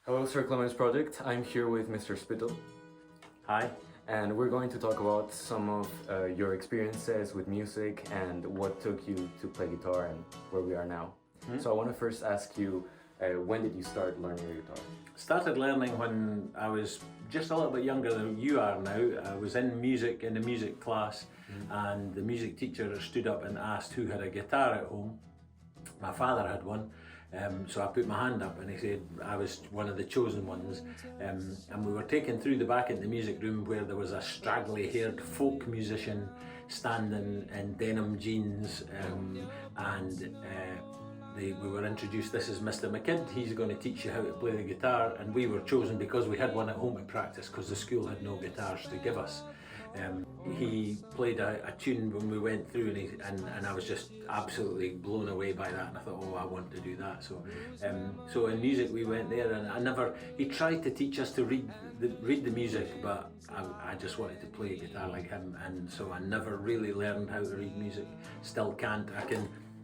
Hello, Sir Clements Project. I'm here with Mr. Spittal, Hi. and we're going to talk about some of your experiences with music and what took you to play guitar and where we are now. So I want to first ask you, when did you start learning your guitar? Started learning when I was just a little bit younger than you are now. I was in the music class, and the music teacher stood up and asked who had a guitar at home. My father had one, so I put my hand up and he said I was one of the chosen ones. And we were taken through the back into the music room where there was a straggly haired folk musician standing in denim jeans, we were introduced, this is Mr. McKidd, he's going to teach you how to play the guitar, and we were chosen because we had one at home to practice because the school had no guitars to give us. He played a tune when we went through, and I was just absolutely blown away by that, and I thought, oh, I want to do that. So in music we went there, and he tried to teach us to read the music, but I just wanted to play guitar like him, and so I never really learned how to read music. Still can't.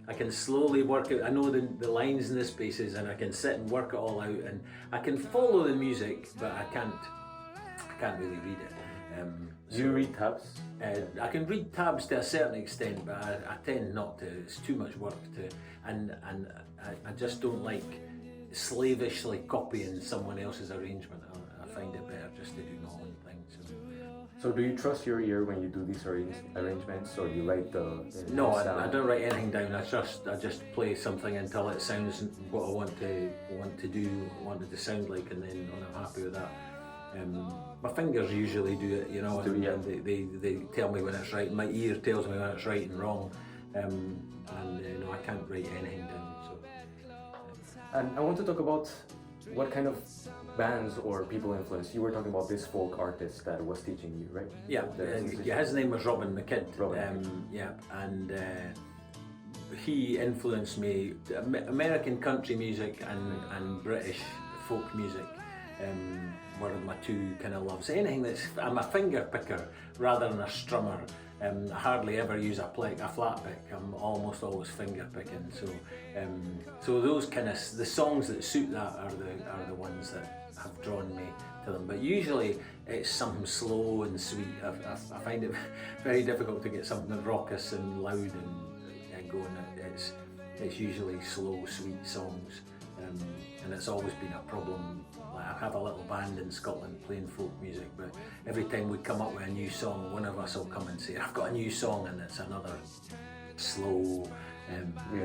I can slowly work it. I know the lines and the spaces, and I can sit and work it all out, and I can follow the music, but I can't really read it. Do you read tabs? I can read tabs to a certain extent, but I tend not to. It's too much work and I just don't like slavishly copying someone else's arrangement. I find it better just to do my own thing. So do you trust your ear when you do these arrangements, or you write the No, sound? I don't write anything down. I just play something until it sounds what I want to do, want it to sound like, and then when I'm happy with that. My fingers usually do it, and they tell me when it's right. My ear tells me when it's right and wrong, I can't write anything down. So. And I want to talk about what kind of bands or people influence. You were talking about this folk artist that was teaching you, right? Yeah, his name was Robin McKidd. And he influenced me. American country music and British folk music were my two kind of loves. Anything I'm a finger picker rather than a strummer. I hardly ever use a flat pick. I'm almost always finger picking. So those kind of the songs that suit that are the ones that have drawn me to them. But usually it's something slow and sweet. I find it very difficult to get something raucous and loud and going. It's usually slow, sweet songs, and it's always been a problem. I have a little band in Scotland playing folk music, but every time we come up with a new song, one of us will come and say, I've got a new song, and it's another slow,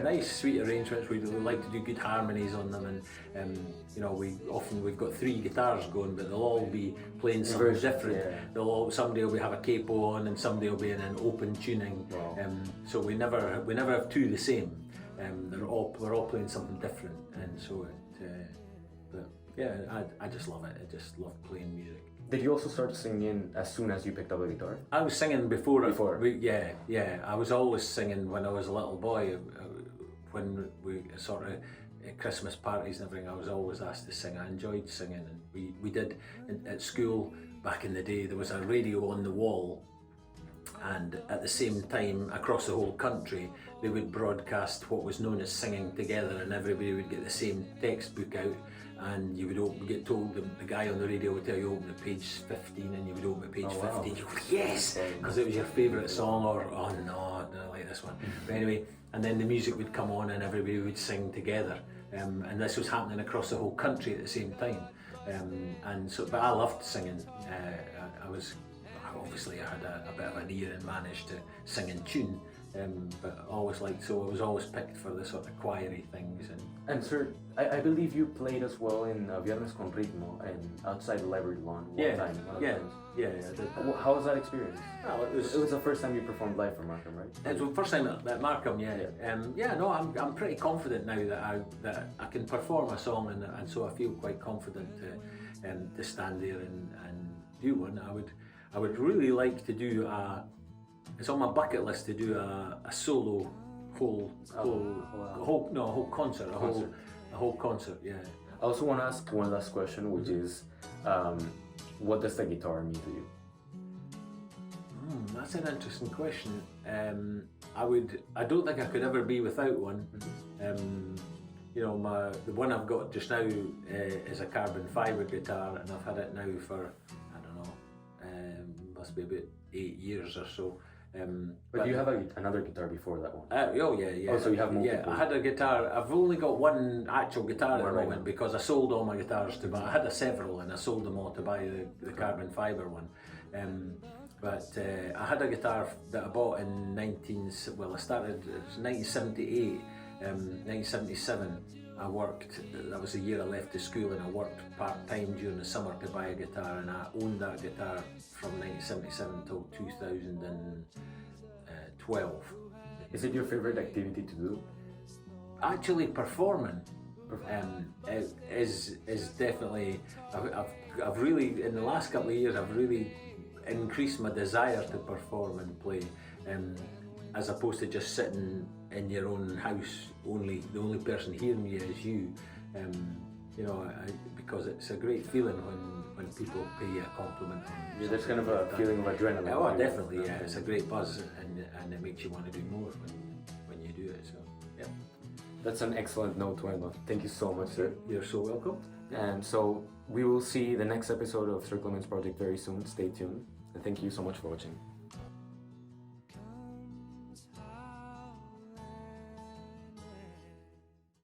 nice sweet arrangements. We like to do good harmonies on them, and we've got three guitars going, but they'll all be playing something different. Yeah. Somebody will have a capo on, and somebody will be in an open tuning. Wow. So we never have two the same. We're all playing something different, and so I just love it. I just love playing music. Did you also start singing as soon as you picked up a guitar? I was singing before. I was always singing when I was a little boy. When we sort of at Christmas parties and everything, I was always asked to sing. I enjoyed singing, and we did at school back in the day. There was a radio on the wall, and at the same time across the whole country they would broadcast what was known as singing together, and everybody would get the same textbook out, and you would get told, the guy on the radio would tell you open at page 15, and you would open at page 15. You go, yes, because it was your favourite song, or oh no, I don't like this one. But anyway, and then the music would come on and everybody would sing together, and this was happening across the whole country at the same time, but I loved singing. Obviously I had a bit of an ear and managed to sing in tune, but I was always picked for the sort of choiry things. And sir, I believe you played as well in Viernes con Ritmo and outside the library lawn one time. Yeah. How was that experience? Well, it was the first time you performed live for Markham, right? It was the first time at Markham, I'm pretty confident now that I can perform a song, and so I feel quite confident to stand there and do one. I would really like to do it's on my bucket list to do a solo whole concert, a whole concert, yeah. I also want to ask one last question, which is, what does the guitar mean to you? That's an interesting question. I don't think I could ever be without one. you know, the one I've got just now is a carbon fibre guitar, and I've had it now for, I don't know, must be about 8 years or so. But do you have another guitar before that one? Oh yeah. Oh, so you have multiple? Yeah, I had a guitar. I've only got one actual guitar at the moment because I sold all my guitars to buy. I had several and I sold them all to buy the carbon fibre one. But I had a guitar that I bought in I started, it was 1978, 1977. I worked, that was the year I left the school, and I worked part-time during the summer to buy a guitar, and I owned that guitar from 1977 till 2012. Is it your favorite activity to do? Actually performing is definitely, I've really, in the last couple of years, I've really increased my desire to perform and play, as opposed to just sitting in your own house, the only person hearing you is you. You know, because it's a great feeling when people pay you a compliment. Yeah, there's kind of a feeling of adrenaline. Oh, definitely, yeah. It's a great buzz, and it makes you want to do more when you do it. So, yeah. That's an excellent note to end on. Thank you so much, sir. You're so welcome. And so we will see the next episode of Sir Clements Project very soon. Stay tuned. And thank you so much for watching.